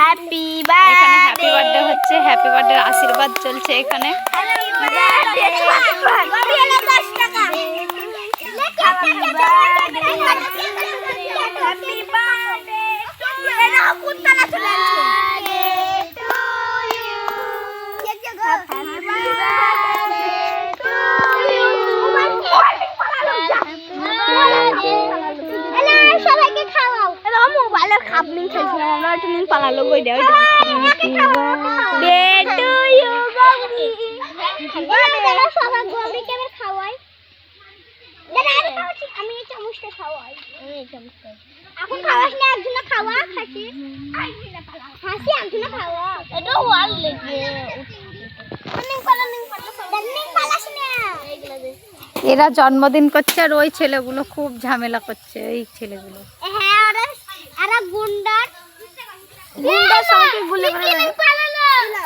Happy birthday. এখানে happy birthday হচ্ছে, happy birthday আশীর্বাদ চলছে এখানে। সবাইকে খাওয়াও। মোবাইলের খাবলিং খেলছিলাম আমরা, একটু নিন পালালো কই দেও। সবাই গবি কেমন খাওয়াই, আমি এই চামচটা খাওয়াই, এখন খাওয়াস না, একজন খাওয়া খাসি হাসি, একজন খাওয়া এটা ওয়াল লেগে এরা জন্মদিন করছে আর ওই ছেলেগুলো খুব ঝামেলা করছে, এই ছেলেগুলো। হ্যাঁ, এরা গুন্ডার সঙ্গে গুলে